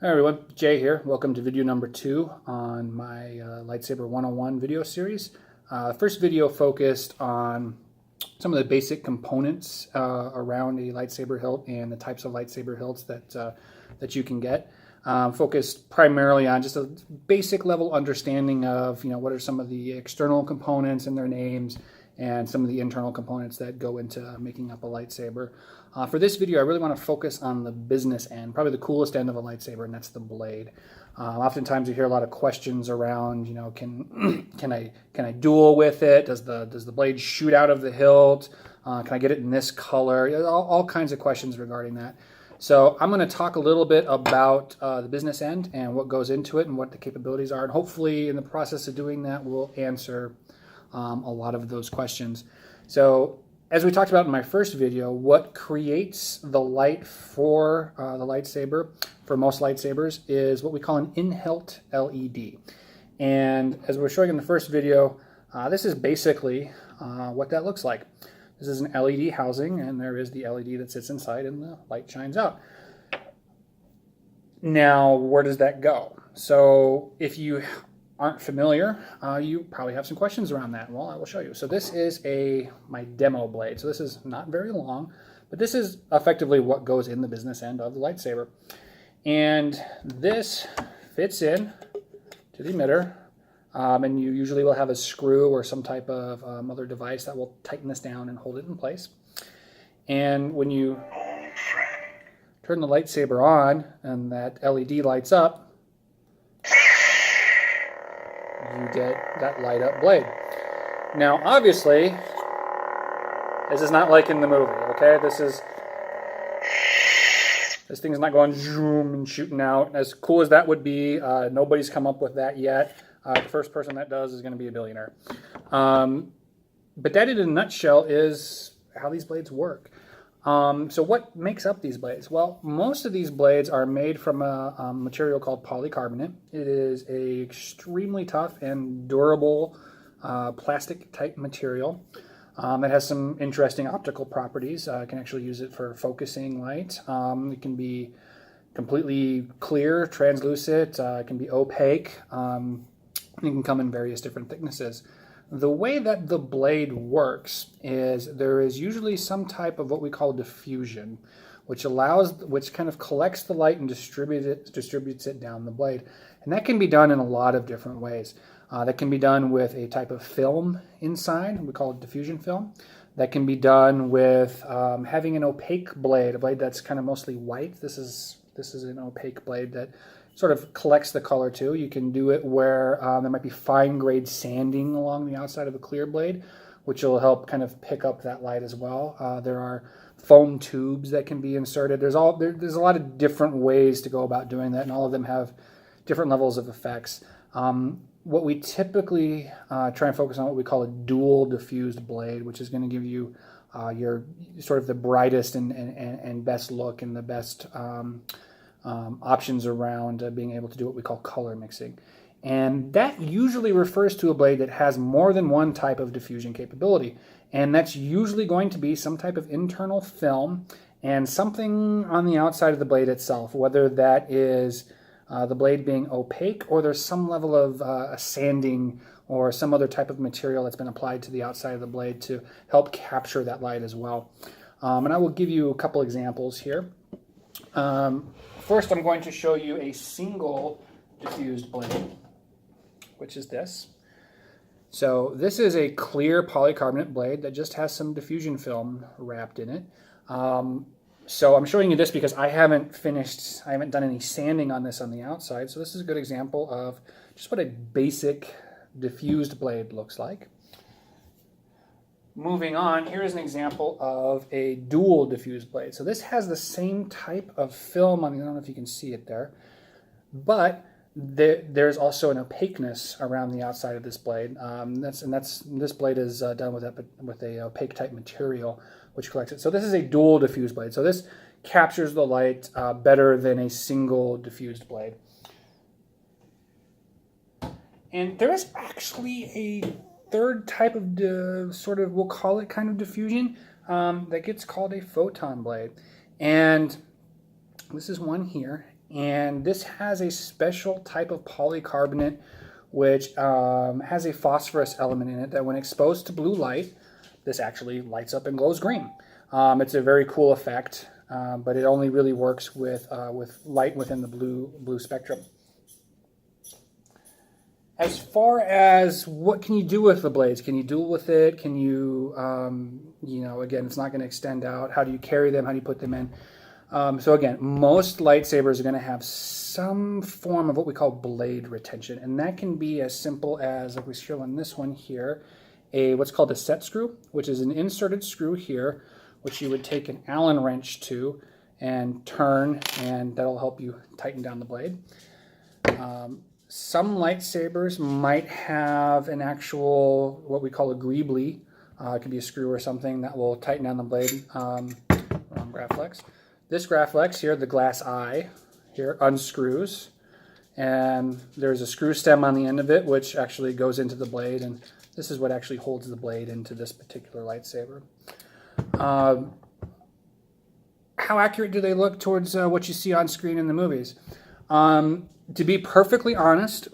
Hi everyone, Jay here. Welcome to video number 2 on my Lightsaber 101 video series. First video focused on some of the basic components around a lightsaber hilt and the types of lightsaber hilts that you can get. Focused primarily on just a basic level understanding of what are some of the external components and their names, and some of the internal components that go into making up a lightsaber. For this video, I really want to focus on the business end, probably the coolest end of a lightsaber, and that's the blade. Oftentimes, you hear a lot of questions around, can I duel with it? Does the blade shoot out of the hilt? Can I get it in this color? All kinds of questions regarding that. So I'm going to talk a little bit about the business end and what goes into it and what the capabilities are, and hopefully, in the process of doing that, we'll answer a lot of those questions. So as we talked about in my first video, what creates the light for the lightsaber, for most lightsabers, is what we call an in-hilt LED. And as we're showing in the first video, this is basically what that looks like. This is an LED housing, and there is the LED that sits inside, and the light shines out. Now, where does that go? So if you aren't familiar, you probably have some questions around that. Well, I will show you. So this is my demo blade. So this is not very long, but this is effectively what goes in the business end of the lightsaber. And this fits in to the emitter, and you usually will have a screw or some type of other device that will tighten this down and hold it in place. And when you turn the lightsaber on and that LED lights up, you get that light up blade. Now, obviously, this is not like in the movie, okay? This thing's not going zoom and shooting out. As cool as that would be, nobody's come up with that yet. The first person that does is going to be a billionaire. But that, in a nutshell, is how these blades work. So what makes up these blades? Well, most of these blades are made from a material called polycarbonate. It is an extremely tough and durable plastic type material. It has some interesting optical properties. You can actually use it for focusing light. It can be completely clear, translucent. It can be opaque. It can come in various different thicknesses. The way that the blade works is there is usually some type of what we call diffusion, which kind of collects the light and distributes it down the blade. And that can be done in a lot of different ways. That can be done with a type of film inside. We call it diffusion film. That can be done with having an opaque blade, a blade that's kind of mostly white. This is an opaque blade that sort of collects the color too. You can do it where there might be fine grade sanding along the outside of a clear blade, which will help kind of pick up that light as well. There are foam tubes that can be inserted. There's a lot of different ways to go about doing that, and all of them have different levels of effects. What we typically try and focus on what we call a dual diffused blade, which is going to give you your sort of the brightest and best look and the best options around being able to do what we call color mixing. And that usually refers to a blade that has more than one type of diffusion capability. And that's usually going to be some type of internal film and something on the outside of the blade itself, whether that is the blade being opaque or there's some level of sanding or some other type of material that's been applied to the outside of the blade to help capture that light as well. And I will give you a couple examples here. First, I'm going to show you a single diffused blade, which is this. So this is a clear polycarbonate blade that just has some diffusion film wrapped in it. So I'm showing you this because I haven't done any sanding on this on the outside. So this is a good example of just what a basic diffused blade looks like. Moving on, here is an example of a dual diffused blade. So this has the same type of film. I don't know if you can see it there, but there's also an opaqueness around the outside of this blade. This blade is done with a opaque type material which collects it. So this is a dual diffused blade. So this captures the light better than a single diffused blade. And there is actually a third type of we'll call it kind of diffusion that gets called a photon blade. And this is one here. And this has a special type of polycarbonate which has a phosphorus element in it that when exposed to blue light, this actually lights up and glows green. It's a very cool effect, but it only really works with light within the blue spectrum. As far as what can you do with the blades? Can you duel with it? Can you, again, it's not going to extend out. How do you carry them? How do you put them in? So again, most lightsabers are going to have some form of what we call blade retention, and that can be as simple as, like we show on this one here, what's called a set screw, which is an inserted screw here, which you would take an Allen wrench to and turn, and that'll help you tighten down the blade. Some lightsabers might have an actual, what we call a greebly. It could be a screw or something that will tighten down the blade. Wrong Graflex. This Graflex here, the glass eye here, unscrews, and there's a screw stem on the end of it which actually goes into the blade, and this is what actually holds the blade into this particular lightsaber. How accurate do they look towards what you see on screen in the movies? To be perfectly honest,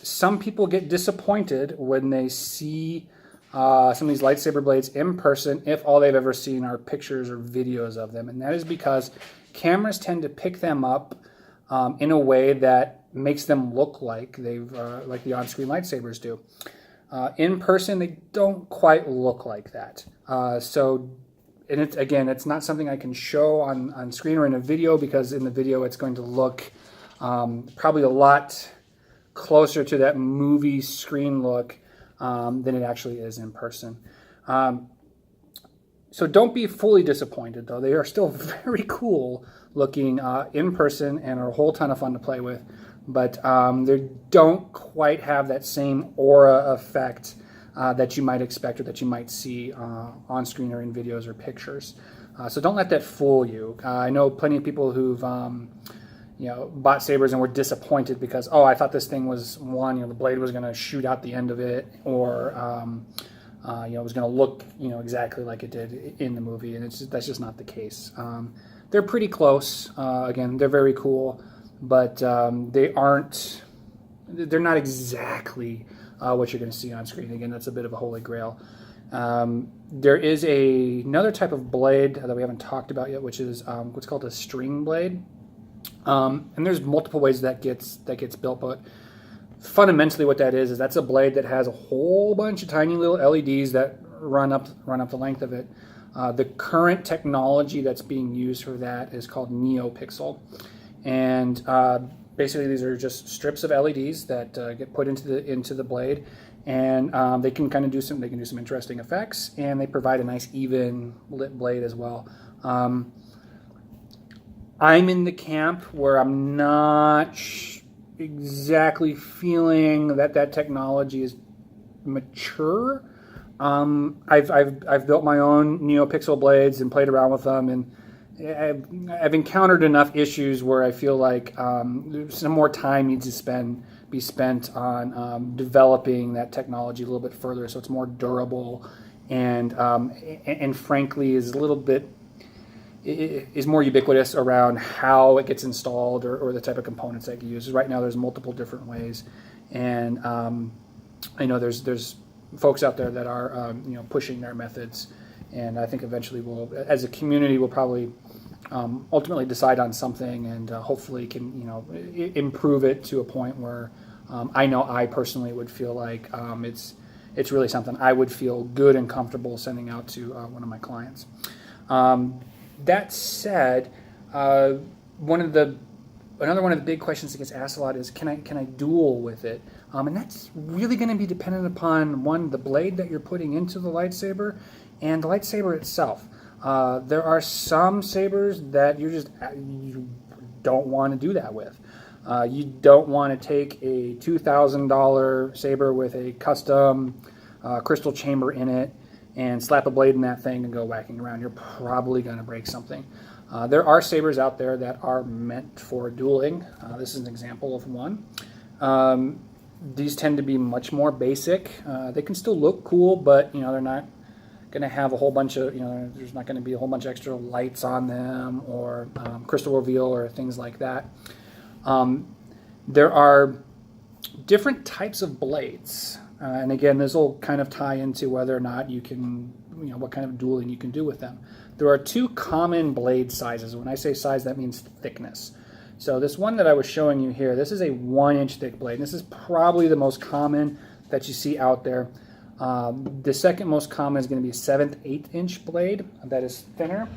some people get disappointed when they see some of these lightsaber blades in person if all they've ever seen are pictures or videos of them. And that is because cameras tend to pick them up in a way that makes them look like like the on-screen lightsabers do. In person, they don't quite look like that. And it's not something I can show on screen or in a video, because in the video it's going to look probably a lot closer to that movie screen look than it actually is in person. So don't be fully disappointed, though. They are still very cool looking in person and are a whole ton of fun to play with, but they don't quite have that same aura effect that you might expect or that you might see on screen or in videos or pictures. So don't let that fool you. I know plenty of people who've bought sabers and were disappointed because, I thought this thing was the blade was going to shoot out the end of it, or it was going to look exactly like it did in the movie, and that's just not the case. They're pretty close. Again, they're very cool, but they're not exactly what you're going to see on screen. Again, that's a bit of a holy grail. There is another type of blade that we haven't talked about yet, which is what's called a string blade. And there's multiple ways that gets built, but fundamentally what that is that's a blade that has a whole bunch of tiny little LEDs that run up the length of it. The current technology that's being used for that is called NeoPixel, and basically these are just strips of LEDs that get put into the blade, and they can do some interesting effects, and they provide a nice even lit blade as well. I'm in the camp where I'm not exactly feeling that technology is mature. I've built my own NeoPixel blades and played around with them, and I've encountered enough issues where I feel like some more time needs to be spent on developing that technology a little bit further, so it's more durable and frankly is a little bit. Is more ubiquitous around how it gets installed or the type of components that you use. Right now there's multiple different ways, and I know there's folks out there that are pushing their methods, and I think eventually as a community we'll probably ultimately decide on something, and hopefully can improve it to a point where I know I personally would feel like it's really something I would feel good and comfortable sending out to one of my clients. That said, another one of the big questions that gets asked a lot is, can I duel with it? And that's really going to be dependent upon, one, the blade that you're putting into the lightsaber and the lightsaber itself. There are some sabers that you don't want to do that with. You don't want to take a $2,000 saber with a custom crystal chamber in it and slap a blade in that thing and go whacking around. You're probably going to break something. There are sabers out there that are meant for dueling. This is an example of one. These tend to be much more basic. They can still look cool, but they're not going to have a whole bunch of, there's not going to be a whole bunch of extra lights on them or crystal reveal or things like that. There are different types of blades. And again, this will kind of tie into whether or not you can, what kind of dueling you can do with them. There are two common blade sizes. When I say size, that means thickness. So this one that I was showing you here, this is a 1-inch thick blade. This is probably the most common that you see out there. The second most common is going to be a 7th, 8-inch blade that is thinner.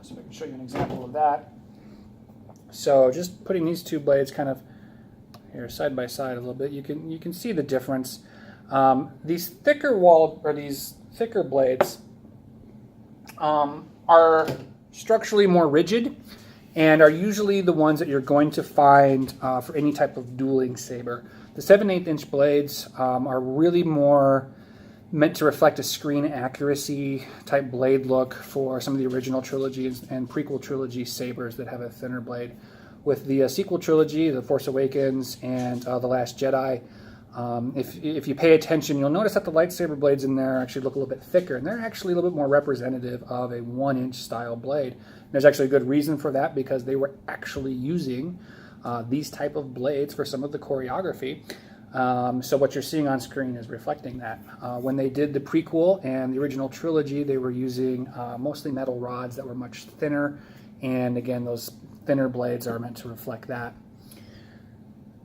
So I can show you an example of that. So just putting these two blades kind of here side by side a little bit, you can see the difference. These thicker blades are structurally more rigid and are usually the ones that you're going to find for any type of dueling saber. The 7/8 inch blades are really more meant to reflect a screen accuracy type blade look for some of the original trilogy and prequel trilogy sabers that have a thinner blade. With the sequel trilogy, The Force Awakens and The Last Jedi, if you pay attention, you'll notice that the lightsaber blades in there actually look a little bit thicker, and they're actually a little bit more representative of a 1-inch style blade. And there's actually a good reason for that, because they were actually using these type of blades for some of the choreography. So what you're seeing on screen is reflecting that. When they did the prequel and the original trilogy, they were using mostly metal rods that were much thinner, and again, those thinner blades are meant to reflect that.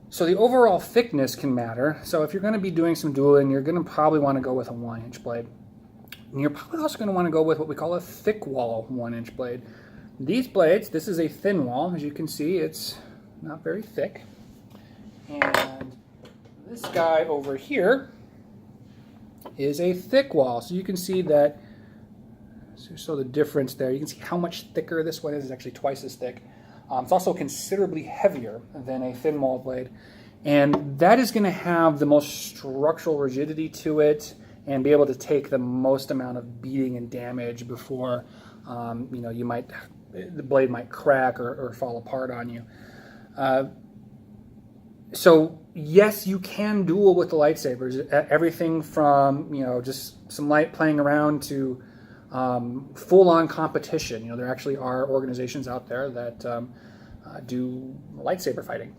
So the overall thickness can matter. So if you're going to be doing some dueling, you're going to probably want to go with a 1-inch blade. And you're probably also going to want to go with what we call a thick wall 1-inch blade. These blades, this is a thin wall. As you can see, it's not very thick. And this guy over here is a thick wall. So you can see that, so the difference there, you can see how much thicker this one is. It's actually twice as thick. It's also considerably heavier than a thin wall blade, and that is going to have the most structural rigidity to it and be able to take the most amount of beating and damage before the blade might crack or fall apart on you. So yes, you can duel with the lightsabers. Everything from just some light playing around to full-on competition. There actually are organizations out there that do lightsaber fighting,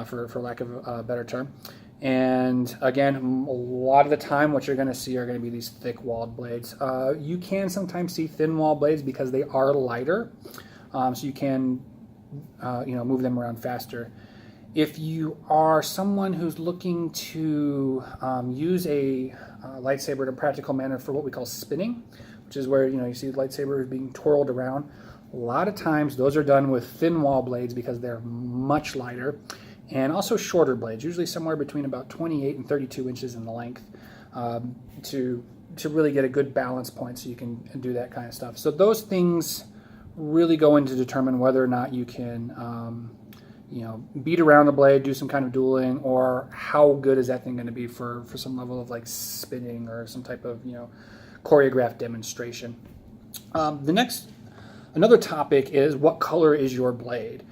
for lack of a better term. And again, a lot of the time what you're going to see are going to be these thick-walled blades. You can sometimes see thin-wall blades because they are lighter, so you can move them around faster. If you are someone who's looking to use a lightsaber in a practical manner for what we call spinning, which is where you see the lightsaber being twirled around, a lot of times those are done with thin wall blades because they're much lighter, and also shorter blades, usually somewhere between about 28 and 32 inches in the length, to really get a good balance point so you can do that kind of stuff. So those things really go in to determine whether or not you can beat around the blade, do some kind of dueling, or how good is that thing going to be for some level of like spinning or some type of choreographed demonstration. Another topic is, what color is your blade?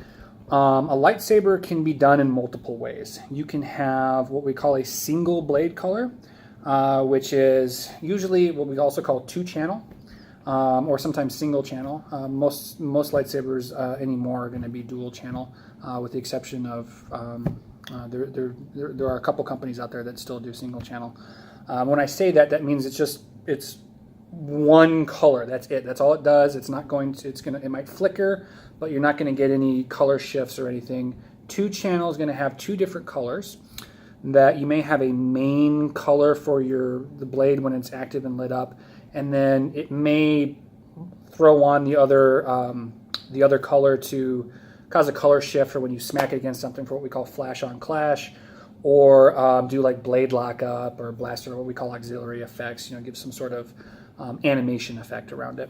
A lightsaber can be done in multiple ways. You can have what we call a single blade color, which is usually what we also call 2-channel, or sometimes single channel. Most lightsabers anymore are going to be dual channel, with the exception of there are a couple companies out there that still do single channel. When I say that, that means it's one color. That's it. That's all it does. It's not going to. It might flicker, but you're not going to get any color shifts or anything. 2-channel is going to have 2 different colors. That you may have a main color for the blade when it's active and lit up, and then it may throw on the other color to cause a color shift for when you smack it against something for what we call flash on clash, or do like blade lockup or blaster, or what we call auxiliary effects. Give some sort of animation effect around it.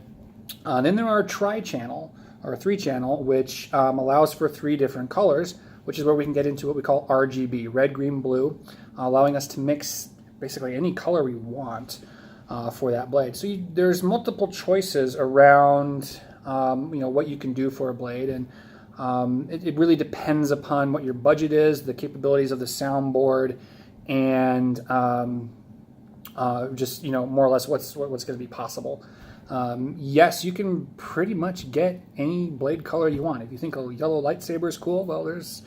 Then there are tri-channel or 3-channel, which allows for 3 different colors, which is where we can get into what we call RGB, red, green, blue, allowing us to mix basically any color we want for that blade. So there's multiple choices around what you can do for a blade, and it really depends upon what your budget is, the capabilities of the soundboard, and just, more or less what's going to be possible. Yes, you can pretty much get any blade color you want. If you think a yellow lightsaber is cool, well, there's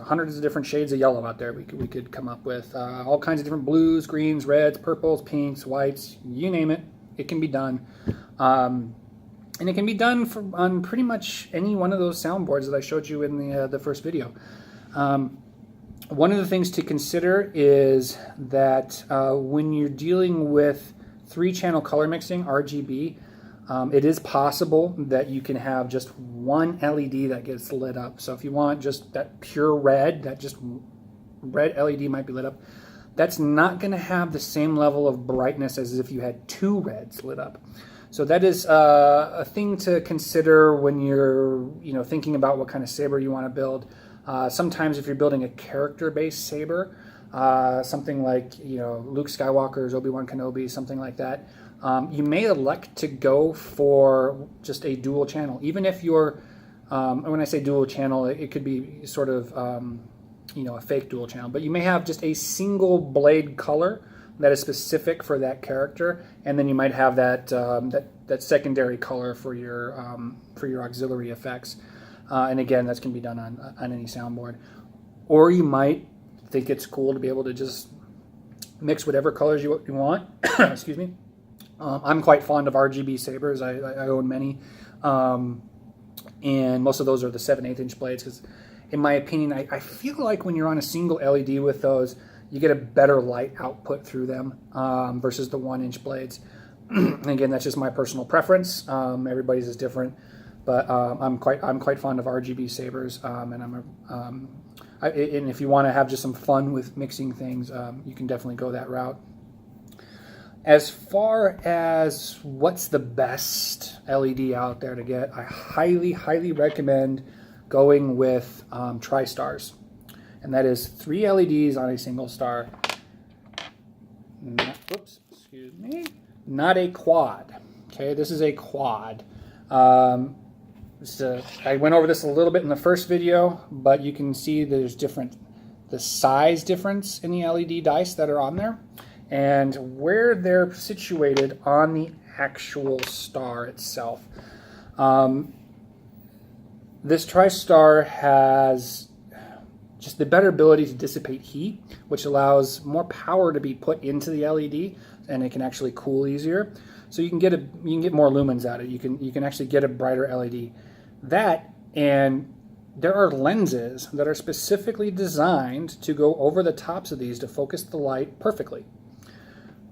hundreds of different shades of yellow out there. We could come up with all kinds of different blues, greens, reds, purples, pinks, whites, you name it. It can be done. And it can be done on pretty much any one of those soundboards that I showed you in the first video. One of the things to consider is that when you're dealing with 3-channel color mixing, RGB, it is possible that you can have just one LED that gets lit up. So if you want just that pure red, that just red LED might be lit up, that's not going to have the same level of brightness as if you had 2 reds lit up. So that is a thing to consider when you're thinking about what kind of saber you want to build. Sometimes if you're building a character-based saber, something like Luke Skywalker's, Obi-Wan Kenobi, something like that, you may elect to go for just a dual channel. Even if you're, when I say dual channel, it could be sort of a fake dual channel, but you may have just a single blade color that is specific for that character, and then you might have that that secondary color for your auxiliary effects. And again, that's can be done on any soundboard. Or you might think it's cool to be able to just mix whatever colors you want. Excuse me. I'm quite fond of RGB sabers. I own many, and most of those are the 7/8 inch blades. Because, in my opinion, I feel like when you're on a single LED with those, you get a better light output through them versus the 1-inch blades. And again, that's just my personal preference. Everybody's is different, but I'm quite fond of RGB sabers, and and if you want to have just some fun with mixing things, you can definitely go that route. As far as what's the best LED out there to get, I highly recommend going with TriStars. And that is 3 LEDs on a single star. Excuse me. Not a quad. Okay, this is a quad. I went over this a little bit in the first video, but you can see there's the size difference in the LED dice that are on there, and where they're situated on the actual star itself. This TriStar has just the better ability to dissipate heat, which allows more power to be put into the LED, and it can actually cool easier. So you can get more lumens out of it. You can actually get a brighter LED. That, and there are lenses that are specifically designed to go over the tops of these to focus the light perfectly.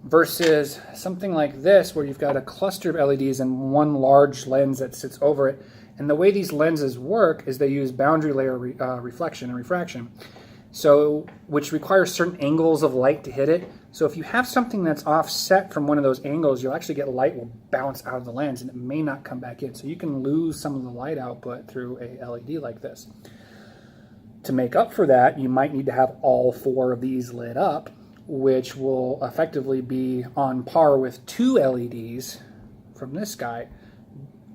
Versus something like this, where you've got a cluster of LEDs and one large lens that sits over it. And the way these lenses work is they use boundary layer reflection and refraction, so which requires certain angles of light to hit it. So if you have something that's offset from one of those angles, you'll actually get light will bounce out of the lens, and it may not come back in. So you can lose some of the light output through a LED like this. To make up for that, you might need to have all 4 of these lit up, which will effectively be on par with 2 LEDs from this guy.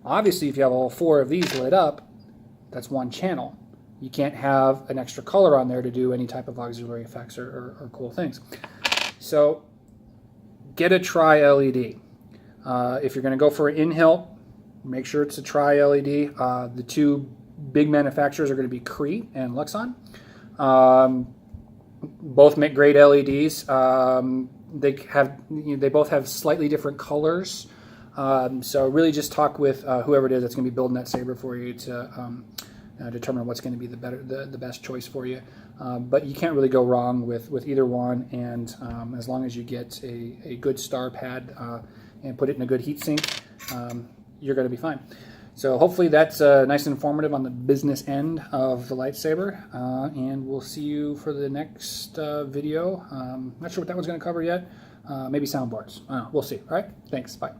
Obviously, if you have all 4 of these lit up, that's 1 channel. You can't have an extra color on there to do any type of auxiliary effects or cool things. So get a tri-LED. If you're going to go for an in-hilt, make sure it's a tri-LED. The 2 big manufacturers are going to be Cree and Luxon. Both make great LEDs. They both have slightly different colors. So really just talk with whoever it is that's going to be building that saber for you to determine what's going to be the best choice for you. But you can't really go wrong with either one, and as long as you get a good star pad and put it in a good heat sink, you're going to be fine. So hopefully that's nice and informative on the business end of the lightsaber, and we'll see you for the next video. Not sure what that one's going to cover yet. Maybe soundboards. We'll see. All right, thanks. Bye.